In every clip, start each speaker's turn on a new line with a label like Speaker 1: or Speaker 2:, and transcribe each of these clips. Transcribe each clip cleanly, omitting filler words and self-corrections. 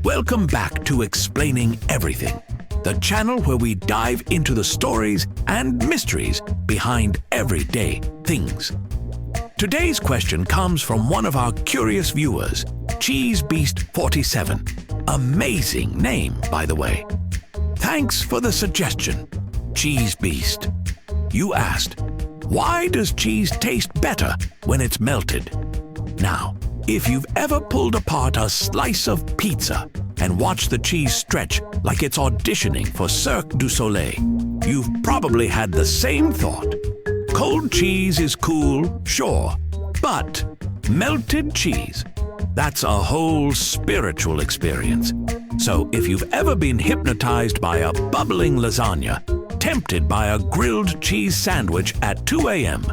Speaker 1: Welcome back to Explaining Everything, the channel where we dive into the stories and mysteries behind everyday things. Today's question comes from one of our curious viewers, CheeseBeast47. Amazing name, by the way. Thanks for the suggestion, CheeseBeast. You asked, why does cheese taste better when it's melted? Now, if you've ever pulled apart a slice of pizza and watched the cheese stretch like it's auditioning for Cirque du Soleil, you've probably had the same thought. Cold cheese is cool, sure, but melted cheese, that's a whole spiritual experience. So if you've ever been hypnotized by a bubbling lasagna, tempted by a grilled cheese sandwich at 2 a.m.,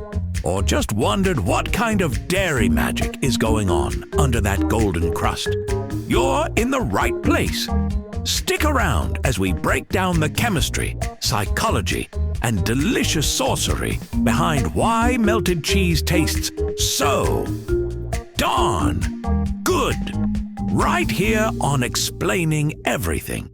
Speaker 1: or just wondered what kind of dairy magic is going on under that golden crust, you're in the right place. Stick around as we break down the chemistry, psychology, and delicious sorcery behind why melted cheese tastes so darn good, right here on Explaining Everything.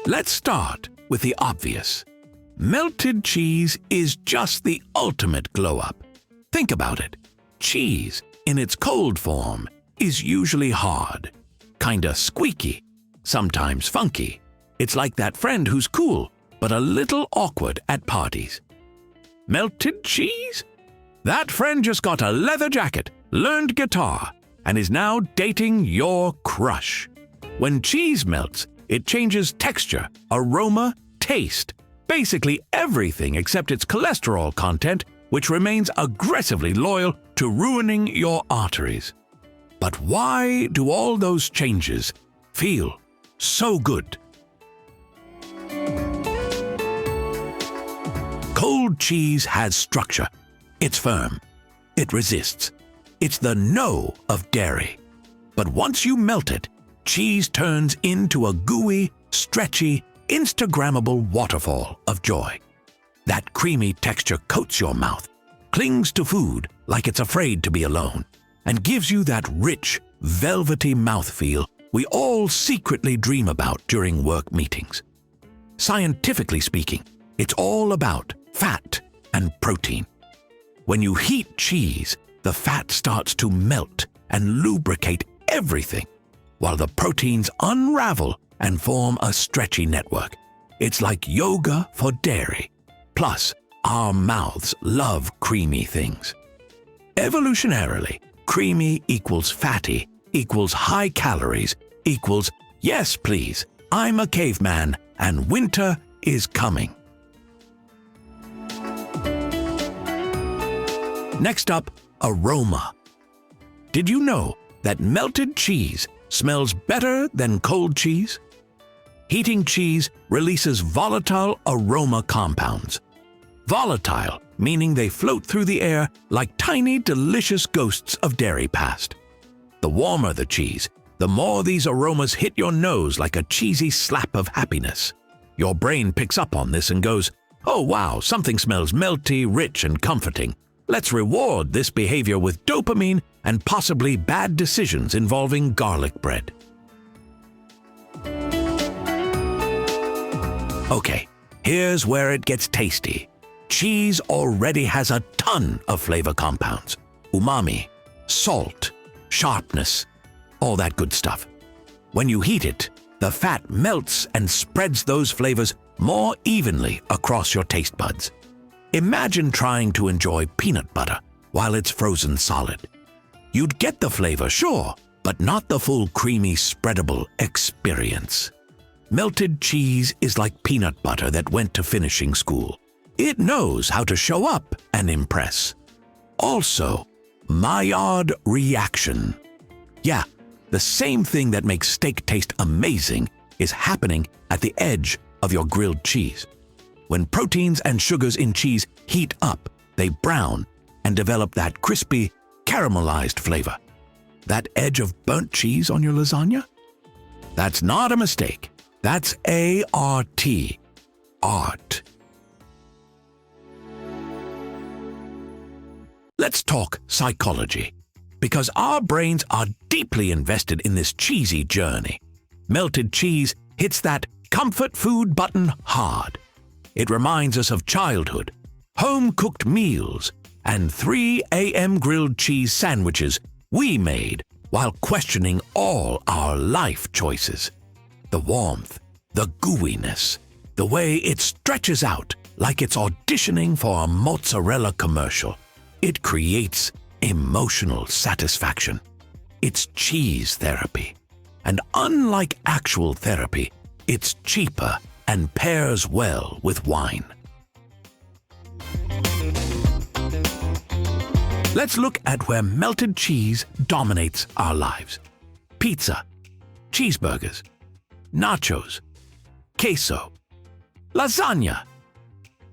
Speaker 1: Let's start with the obvious. Melted cheese is just the ultimate glow-up. Think about it. Cheese, in its cold form, is usually hard, kinda squeaky, sometimes funky. It's like that friend who's cool, but a little awkward at parties. Melted cheese? That friend just got a leather jacket, learned guitar, and is now dating your crush. When cheese melts, it changes texture, aroma, taste, basically everything except its cholesterol content, which remains aggressively loyal to ruining your arteries. But why do all those changes feel so good? Cold cheese has structure. It's firm. It resists. It's the no of dairy. But once you melt it, cheese turns into a gooey, stretchy, Instagrammable waterfall of joy. That creamy texture coats your mouth, clings to food like it's afraid to be alone, and gives you that rich, velvety mouthfeel we all secretly dream about during work meetings. Scientifically speaking, it's all about fat and protein. When you heat cheese, the fat starts to melt and lubricate everything, while the proteins unravel and form a stretchy network. It's like yoga for dairy. Plus, our mouths love creamy things. Evolutionarily, creamy equals fatty, equals high calories, equals, yes please, I'm a caveman and winter is coming. Next up, aroma. Did you know that melted cheese smells better than cold cheese? Heating cheese releases volatile aroma compounds. Volatile, meaning they float through the air like tiny, delicious ghosts of dairy past. The warmer the cheese, the more these aromas hit your nose like a cheesy slap of happiness. Your brain picks up on this and goes, oh wow, something smells melty, rich, and comforting. Let's reward this behavior with dopamine and possibly bad decisions involving garlic bread. Okay, here's where it gets tasty. Cheese already has a ton of flavor compounds. Umami, salt, sharpness, all that good stuff. When you heat it, the fat melts and spreads those flavors more evenly across your taste buds. Imagine trying to enjoy peanut butter while it's frozen solid. You'd get the flavor, sure, but not the full creamy, spreadable experience. Melted cheese is like peanut butter that went to finishing school. It knows how to show up and impress. Also, Maillard reaction. Yeah, the same thing that makes steak taste amazing is happening at the edge of your grilled cheese. When proteins and sugars in cheese heat up, they brown and develop that crispy, caramelized flavor. That edge of burnt cheese on your lasagna? That's not a mistake. That's ART. Art. let's talk psychology, because our brains are deeply invested in this cheesy journey. Melted cheese hits that comfort food button hard. It reminds us of childhood, home-cooked meals, and 3 a.m. grilled cheese sandwiches we made while questioning all our life choices. The warmth, the gooiness, the way it stretches out like it's auditioning for a mozzarella commercial. It creates emotional satisfaction. It's cheese therapy. And unlike actual therapy, it's cheaper and pairs well with wine. Let's look at where melted cheese dominates our lives. Pizza, cheeseburgers, nachos, queso, lasagna,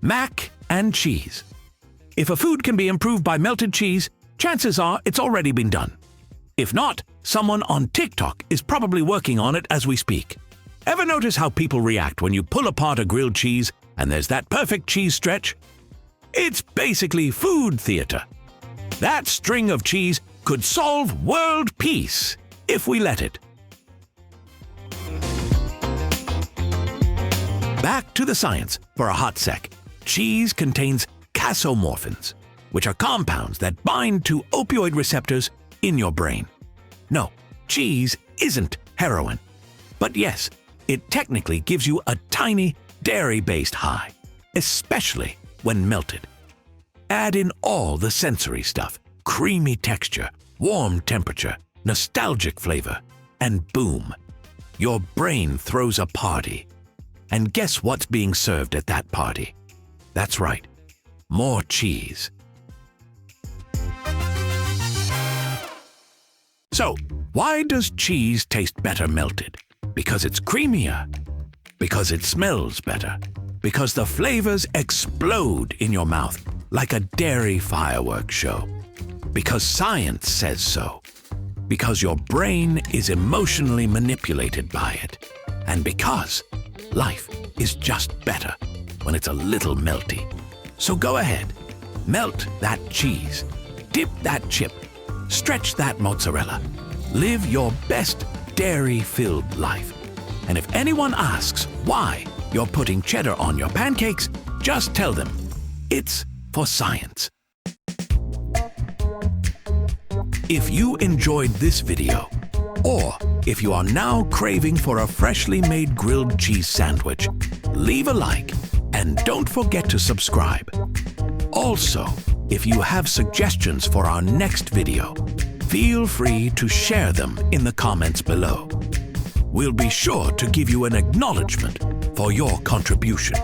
Speaker 1: mac and cheese. If a food can be improved by melted cheese, chances are it's already been done. If not, someone on TikTok is probably working on it as we speak. Ever notice how people react when you pull apart a grilled cheese and there's that perfect cheese stretch? It's basically food theater. That string of cheese could solve world peace if we let it. Back to the science for a hot sec. Cheese contains casomorphins, which are compounds that bind to opioid receptors in your brain. No, cheese isn't heroin. But yes, it technically gives you a tiny dairy-based high, especially when melted. Add in all the sensory stuff, creamy texture, warm temperature, nostalgic flavor, and boom, your brain throws a party. And guess what's being served at that party? That's right, more cheese. So, why does cheese taste better melted? Because it's creamier. Because it smells better. Because the flavors explode in your mouth like a dairy fireworks show. Because science says so. Because your brain is emotionally manipulated by it. And because life is just better when it's a little melty. So go ahead, melt that cheese, dip that chip, stretch that mozzarella, live your best dairy-filled life. And if anyone asks why you're putting cheddar on your pancakes, just tell them it's for science. If you enjoyed this video, or if you are now craving for a freshly made grilled cheese sandwich, leave a like and don't forget to subscribe. Also, if you have suggestions for our next video, feel free to share them in the comments below. We'll be sure to give you an acknowledgement for your contribution.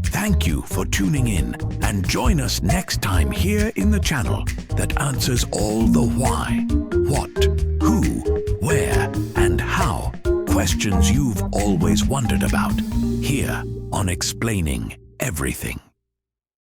Speaker 1: Thank you for tuning in, and join us next time here in the channel that answers all the why, what, who, where, and how questions you've always wondered about, here on Explaining Everything.